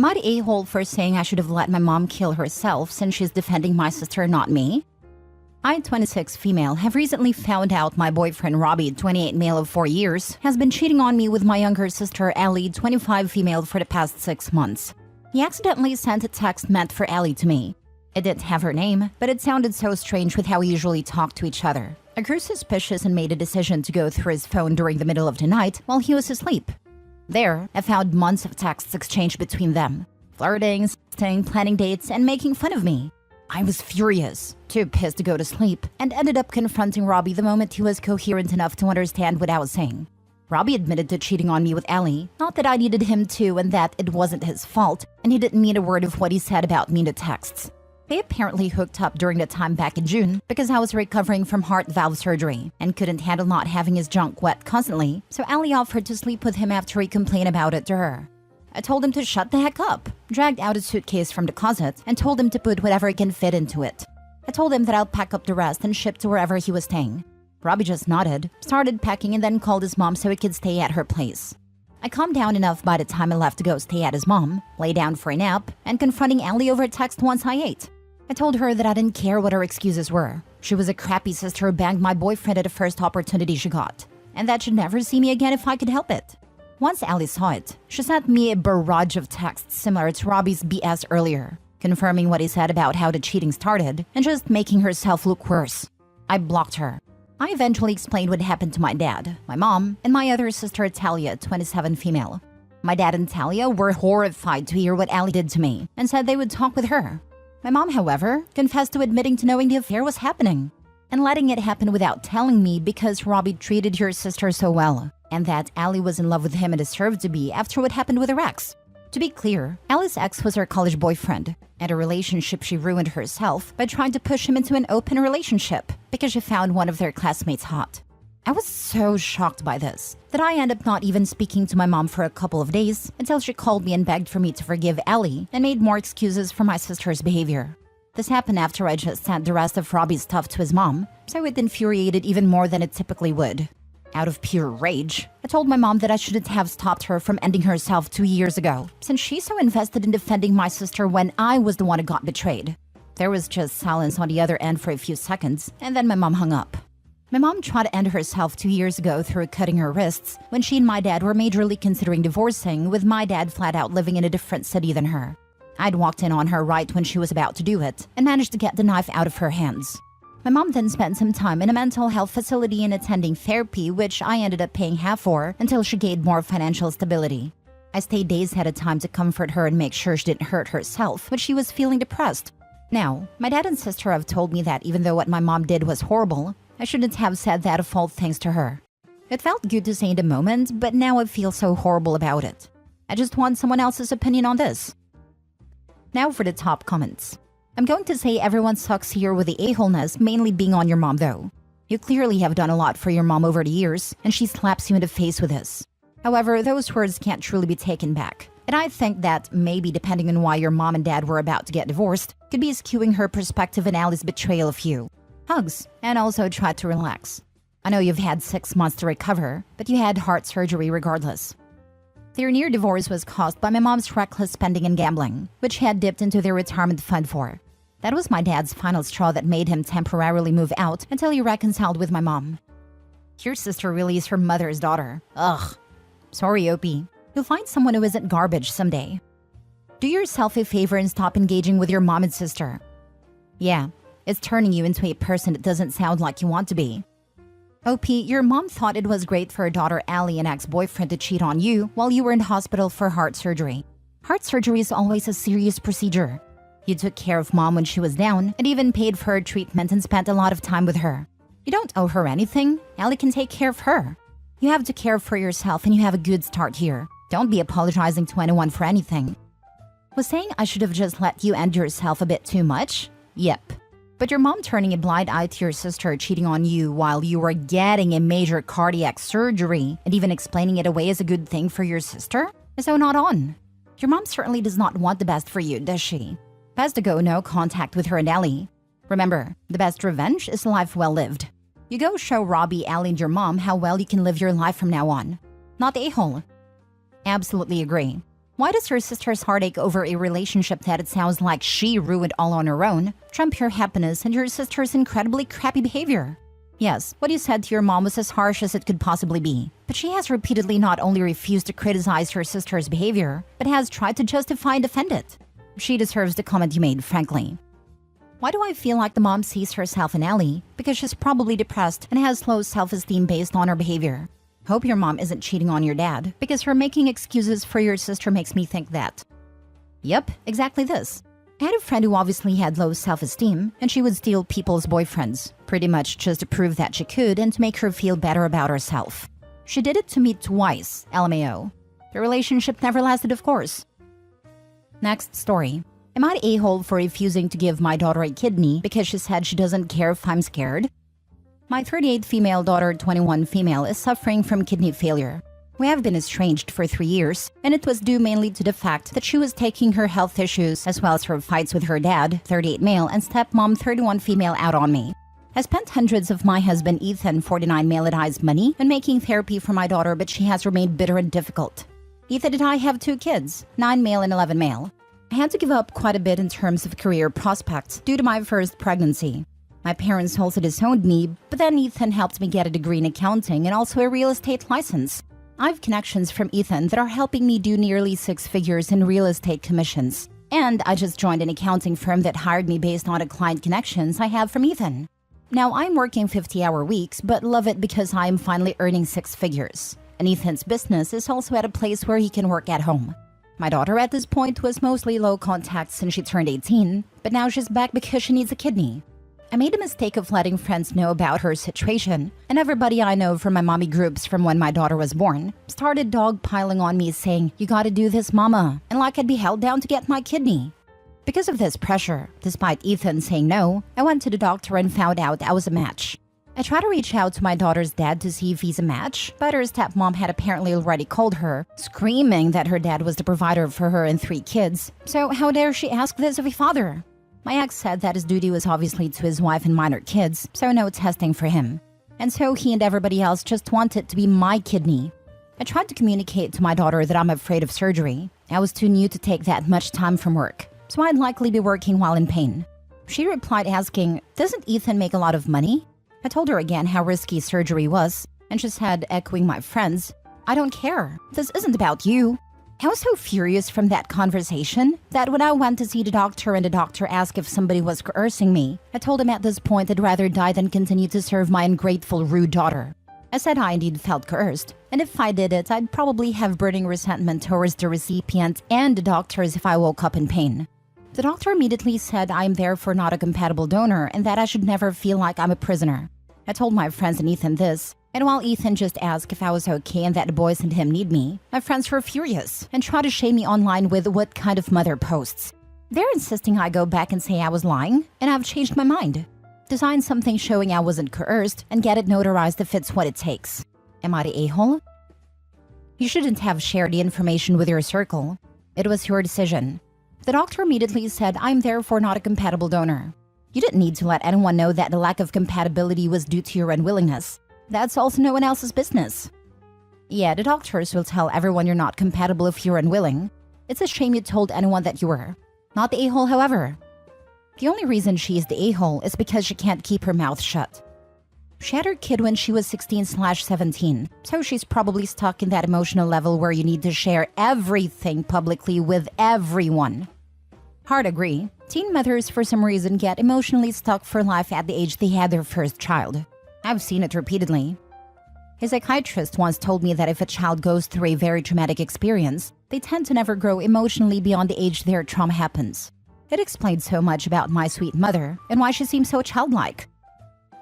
Am I the a-hole for saying I should have let my mom kill herself since she's defending my sister, not me? I, 26 female, have recently found out my boyfriend Robbie, 28 male of 4 years, has been cheating on me with my younger sister Ellie, 25 female, for the past 6 months. He accidentally sent a text meant for Ellie to me. It didn't have her name, but it sounded so strange with how we usually talk to each other. I grew suspicious and made a decision to go through his phone during the middle of the night while he was asleep. There, I found months of texts exchanged between them, flirting, sexting, planning dates, and making fun of me. I was furious, too pissed to go to sleep, and ended up confronting Robbie the moment he was coherent enough to understand what I was saying. Robbie admitted to cheating on me with Ellie, not that I needed him to and that it wasn't his fault, and he didn't mean a word of what he said about me in the texts. They apparently hooked up during the time back in June because I was recovering from heart valve surgery and couldn't handle not having his junk wet constantly, so Ellie offered to sleep with him after he complained about it to her. I told him to shut the heck up, dragged out a suitcase from the closet, and told him to put whatever he can fit into it. I told him that I'll pack up the rest and ship to wherever he was staying. Robbie just nodded, started packing, and then called his mom so he could stay at her place. I calmed down enough by the time I left to go stay at his mom, lay down for a nap, and confronting Ellie over text once I ate. I told her that I didn't care what her excuses were. She was a crappy sister who banged my boyfriend at the first opportunity she got, and that she'd never see me again if I could help it. Once Ellie saw it, she sent me a barrage of texts similar to Robbie's BS earlier, confirming what he said about how the cheating started and just making herself look worse. I blocked her. I eventually explained what happened to my dad, my mom, and my other sister Talia, 27 female. My dad and Talia were horrified to hear what Ellie did to me and said they would talk with her. My mom, however, confessed to admitting to knowing the affair was happening and letting it happen without telling me because Robbie treated your sister so well, and that Ellie was in love with him and deserved to be after what happened with her ex. To be clear, Ellie's ex was her college boyfriend, and a relationship she ruined herself by trying to push him into an open relationship because she found one of their classmates hot. I was so shocked by this that I ended up not even speaking to my mom for a couple of days until she called me and begged for me to forgive Ellie and made more excuses for my sister's behavior. This happened after I just sent the rest of Robbie's stuff to his mom, so it infuriated even more than it typically would. Out of pure rage, I told my mom that I shouldn't have stopped her from ending herself 2 years ago, since she's so invested in defending my sister when I was the one who got betrayed. There was just silence on the other end for a few seconds, and then my mom hung up. My mom tried to end herself 2 years ago through cutting her wrists when she and my dad were majorly considering divorcing, with my dad flat out living in a different city than her. I'd walked in on her right when she was about to do it and managed to get the knife out of her hands. My mom then spent some time in a mental health facility and attending therapy, which I ended up paying half for until she gained more financial stability. I stayed days at a time to comfort her and make sure she didn't hurt herself when she was feeling depressed. Now, my dad and sister have told me that even though what my mom did was horrible, I shouldn't have said that of all things to her. It felt good to say in the moment, but now I feel so horrible about it. I just want someone else's opinion on this. Now for the top comments. I'm going to say everyone sucks here with the a-holeness mainly being on your mom though. You clearly have done a lot for your mom over the years, and she slaps you in the face with this. However, those words can't truly be taken back. And I think that maybe depending on why your mom and dad were about to get divorced, could be skewing her perspective and Allie's betrayal of you. Hugs, and also try to relax. I know you've had 6 months to recover, but you had heart surgery regardless. Their near divorce was caused by my mom's reckless spending and gambling, which he had dipped into their retirement fund for. That was my dad's final straw that made him temporarily move out until he reconciled with my mom. Your sister really is her mother's daughter. Ugh. Sorry, Opie. You'll find someone who isn't garbage someday. Do yourself a favor and stop engaging with your mom and sister. Yeah, it's turning you into a person that doesn't sound like you want to be. OP, your mom thought it was great for her daughter Allie and ex-boyfriend to cheat on you while you were in hospital for heart surgery. Heart surgery is always a serious procedure. You took care of mom when she was down and even paid for her treatment and spent a lot of time with her. You don't owe her anything. Allie can take care of her. You have to care for yourself and you have a good start here. Don't be apologizing to anyone for anything. Was saying I should have just let you end yourself a bit too much? Yep. But your mom turning a blind eye to your sister cheating on you while you were getting a major cardiac surgery and even explaining it away as a good thing for your sister is so not on. Your mom certainly does not want the best for you, does she? Best to go no contact with her and Ellie. Remember, the best revenge is a life well lived. You go show Robbie, Ellie, and your mom how well you can live your life from now on. Not the a-hole. Absolutely agree. Why does her sister's heartache over a relationship that it sounds like she ruined all on her own trump your happiness and your sister's incredibly crappy behavior? Yes, what you said to your mom was as harsh as it could possibly be, but she has repeatedly not only refused to criticize her sister's behavior, but has tried to justify and defend it. She deserves the comment you made, frankly. Why do I feel like the mom sees herself in Ellie? Because she's probably depressed and has low self-esteem based on her behavior. Hope your mom isn't cheating on your dad, because her making excuses for your sister makes me think that. Yep, exactly this. I had a friend who obviously had low self-esteem, and she would steal people's boyfriends, pretty much just to prove that she could and to make her feel better about herself. She did it to me twice, LMAO. The relationship never lasted, of course. Next story. Am I the a-hole for refusing to give my daughter a kidney because she said she doesn't care if I'm scared? My 38 female daughter, 21 female, is suffering from kidney failure. We have been estranged for 3 years, and it was due mainly to the fact that she was taking her health issues as well as her fights with her dad, 38 male, and stepmom, 31 female, out on me. I spent hundreds of my husband Ethan, 49 male, and I's money on making therapy for my daughter, but she has remained bitter and difficult. Ethan and I have 2 kids, 9 male and 11 male. I had to give up quite a bit in terms of career prospects due to my first pregnancy. My parents also disowned me, but then Ethan helped me get a degree in accounting and also a real estate license. I have connections from Ethan that are helping me do nearly 6 figures in real estate commissions. And I just joined an accounting firm that hired me based on the client connections I have from Ethan. Now I'm working 50-hour weeks, but love it because I am finally earning 6 figures. And Ethan's business is also at a place where he can work at home. My daughter at this point was mostly low contact since she turned 18, but now she's back because she needs a kidney. I made a mistake of letting friends know about her situation, and everybody I know from my mommy groups from when my daughter was born started dogpiling on me saying, "You gotta do this, mama," and like I'd be held down to get my kidney. Because of this pressure, despite Ethan saying no, I went to the doctor and found out I was a match. I tried to reach out to my daughter's dad to see if he's a match, but her stepmom had apparently already called her, screaming that her dad was the provider for her and 3 kids. So how dare she ask this of a father? My ex said that his duty was obviously to his wife and minor kids, so no testing for him. And so he and everybody else just wanted to be my kidney. I tried to communicate to my daughter that I'm afraid of surgery. I was too new to take that much time from work, so I'd likely be working while in pain. She replied asking, "Doesn't Ethan make a lot of money?" I told her again how risky surgery was, and she said, echoing my friends, "I don't care. This isn't about you." I was so furious from that conversation that when I went to see the doctor and the doctor asked if somebody was coercing me, I told him at this point I'd rather die than continue to serve my ungrateful, rude daughter. I said I indeed felt coerced, and if I did it, I'd probably have burning resentment towards the recipient and the doctors if I woke up in pain. The doctor immediately said I'm therefore not a compatible donor and that I should never feel like I'm a prisoner. I told my friends and Ethan this, and while Ethan just asked if I was okay and that the boys and him need me, my friends were furious and tried to shame me online with what kind of mother posts. They're insisting I go back and say I was lying, and I've changed my mind. Design something showing I wasn't coerced and get it notarized if it's what it takes. Am I the a-hole? You shouldn't have shared the information with your circle. It was your decision. The doctor immediately said I'm therefore not a compatible donor. You didn't need to let anyone know that the lack of compatibility was due to your unwillingness. That's also no one else's business. Yeah, the doctors will tell everyone you're not compatible if you're unwilling. It's a shame you told anyone that you were. Not the a-hole, however. The only reason she is the a-hole is because she can't keep her mouth shut. She had her kid when she was 16/17, so she's probably stuck in that emotional level where you need to share everything publicly with everyone. Hard agree. Teen mothers for some reason get emotionally stuck for life at the age they had their first child. I've seen it repeatedly. A psychiatrist once told me that if a child goes through a very traumatic experience, they tend to never grow emotionally beyond the age their trauma happens. It explained so much about my sweet mother and why she seems so childlike.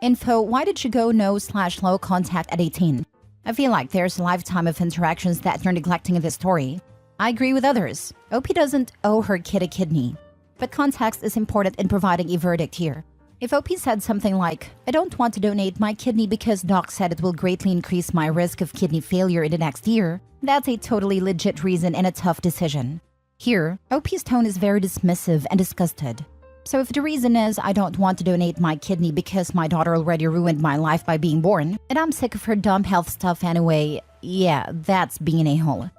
Info, why did she go no/low contact at 18? I feel like there's a lifetime of interactions that you're neglecting in this story. I agree with others. OP doesn't owe her kid a kidney. But context is important in providing a verdict here. If OP said something like, "I don't want to donate my kidney because doc said it will greatly increase my risk of kidney failure in the next year," that's a totally legit reason and a tough decision. Here, OP's tone is very dismissive and disgusted. So if the reason is I don't want to donate my kidney because my daughter already ruined my life by being born, and I'm sick of her dumb health stuff anyway, yeah, that's being an a-hole.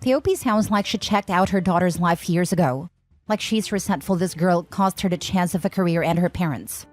The OP sounds like she checked out her daughter's life years ago. Like she's resentful this girl cost her the chance of a career and her parents.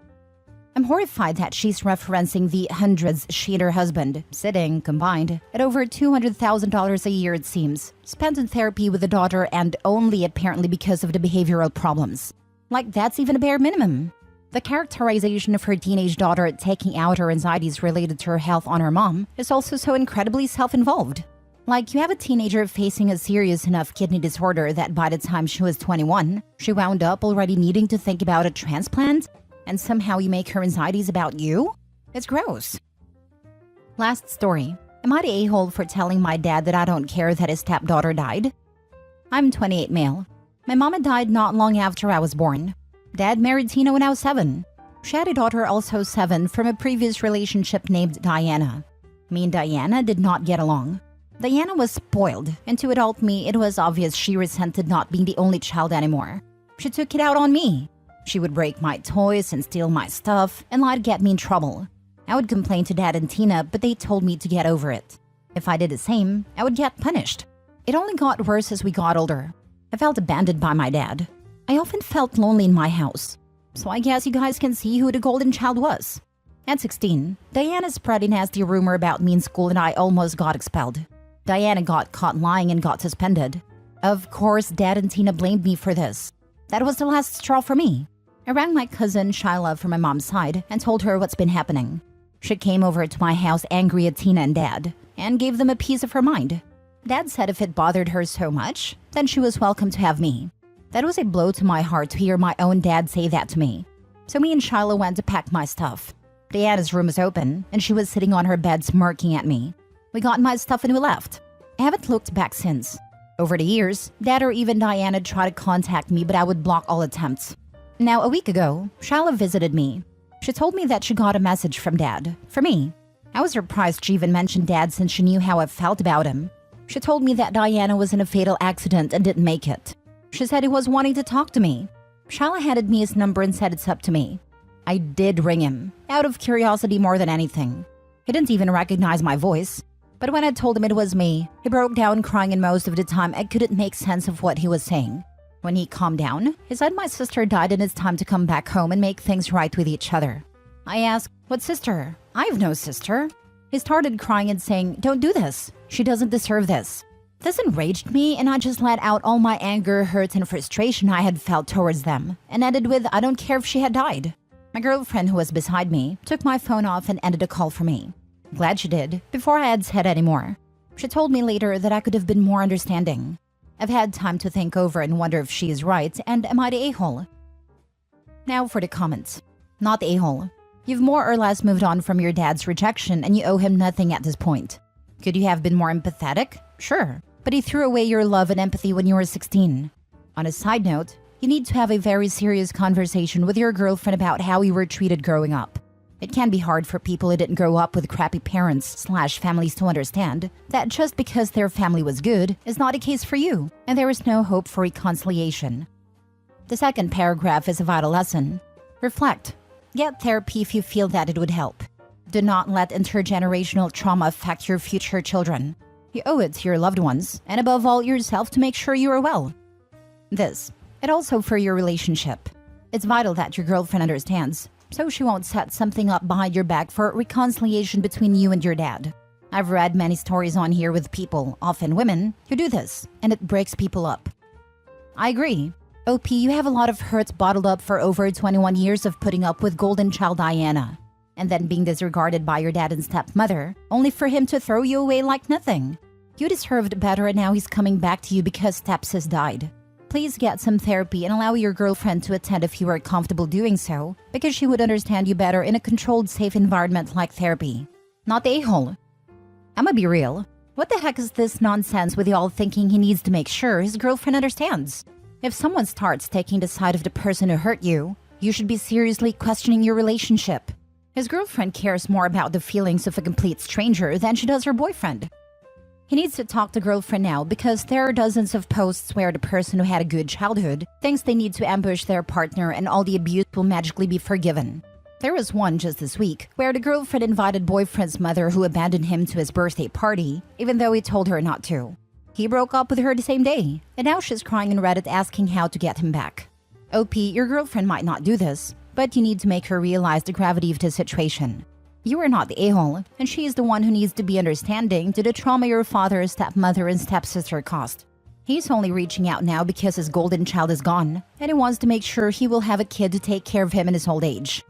I'm horrified that she's referencing the hundreds she and her husband, sitting, combined, at over $200,000 a year it seems, spent in therapy with the daughter and only apparently because of the behavioral problems. Like that's even a bare minimum. The characterization of her teenage daughter taking out her anxieties related to her health on her mom is also so incredibly self-involved. Like you have a teenager facing a serious enough kidney disorder that by the time she was 21, she wound up already needing to think about a transplant? And somehow you make her anxieties about you? It's gross. Last story. Am I the a-hole for telling my dad that I don't care that his stepdaughter died? I'm 28 male. My mama died not long after I was born. Dad married Tina when I was 7. She had a daughter also 7 from a previous relationship named Diana. Me and Diana did not get along. Diana was spoiled, and to adult me, it was obvious she resented not being the only child anymore. She took it out on me. She would break my toys and steal my stuff and lie to get me in trouble. I would complain to Dad and Tina, but they told me to get over it. If I did the same, I would get punished. It only got worse as we got older. I felt abandoned by my dad. I often felt lonely in my house. So I guess you guys can see who the golden child was. At 16, Diana spread a nasty rumor about me in school and I almost got expelled. Diana got caught lying and got suspended. Of course, Dad and Tina blamed me for this. That was the last straw for me. I rang my cousin Shyla from my mom's side and told her what's been happening. She came over to my house angry at Tina and Dad and gave them a piece of her mind. Dad said if it bothered her so much, then she was welcome to have me. That was a blow to my heart to hear my own dad say that to me. So me and Shyla went to pack my stuff. Diana's room was open and she was sitting on her bed smirking at me. We got my stuff and we left. I haven't looked back since. Over the years, Dad or even Diana tried to contact me but I would block all attempts. Now, a week ago, Shyla visited me. She told me that she got a message from Dad, for me. I was surprised she even mentioned Dad since she knew how I felt about him. She told me that Diana was in a fatal accident and didn't make it. She said he was wanting to talk to me. Shyla handed me his number and said it's up to me. I did ring him, out of curiosity more than anything. He didn't even recognize my voice. But when I told him it was me, he broke down crying and most of the time I couldn't make sense of what he was saying. When he calmed down, he said my sister died and it's time to come back home and make things right with each other. I asked, what sister? I have no sister. He started crying and saying, don't do this. She doesn't deserve this. This enraged me and I just let out all my anger, hurt, and frustration I had felt towards them and ended with, I don't care if she had died. My girlfriend who was beside me took my phone off and ended a call for me. Glad she did, before I had said any more. She told me later that I could have been more understanding. I've had time to think over and wonder if she is right and am I the a-hole? Now for the comments. Not the a-hole. You've more or less moved on from your dad's rejection and you owe him nothing at this point. Could you have been more empathetic? Sure. But he threw away your love and empathy when you were 16. On a side note, you need to have a very serious conversation with your girlfriend about how you were treated growing up. It can be hard for people who didn't grow up with crappy parents/families to understand that just because their family was good is not a case for you, and there is no hope for reconciliation. The second paragraph is a vital lesson. Reflect. Get therapy if you feel that it would help. Do not let intergenerational trauma affect your future children. You owe it to your loved ones, and above all yourself to make sure you are well. This, and also for your relationship. It's vital that your girlfriend understands, so she won't set something up behind your back for reconciliation between you and your dad. I've read many stories on here with people, often women, who do this, and it breaks people up. I agree. OP, you have a lot of hurts bottled up for over 21 years of putting up with golden child Diana, and then being disregarded by your dad and stepmother, only for him to throw you away like nothing. You deserved better and now he's coming back to you because stepsis died. Please get some therapy and allow your girlfriend to attend if you are comfortable doing so, because she would understand you better in a controlled, safe environment like therapy. Not the a-hole. I'ma be real. What the heck is this nonsense with y'all thinking he needs to make sure his girlfriend understands? If someone starts taking the side of the person who hurt you, you should be seriously questioning your relationship. His girlfriend cares more about the feelings of a complete stranger than she does her boyfriend. He needs to talk to girlfriend now because there are dozens of posts where the person who had a good childhood thinks they need to ambush their partner and all the abuse will magically be forgiven. There was one just this week where the girlfriend invited boyfriend's mother who abandoned him to his birthday party, even though he told her not to. He broke up with her the same day, and now she's crying on Reddit asking how to get him back. OP, your girlfriend might not do this, but you need to make her realize the gravity of the situation. You are not the a-hole, and she is the one who needs to be understanding to the trauma your father, stepmother, and stepsister caused. He's only reaching out now because his golden child is gone, and he wants to make sure he will have a kid to take care of him in his old age.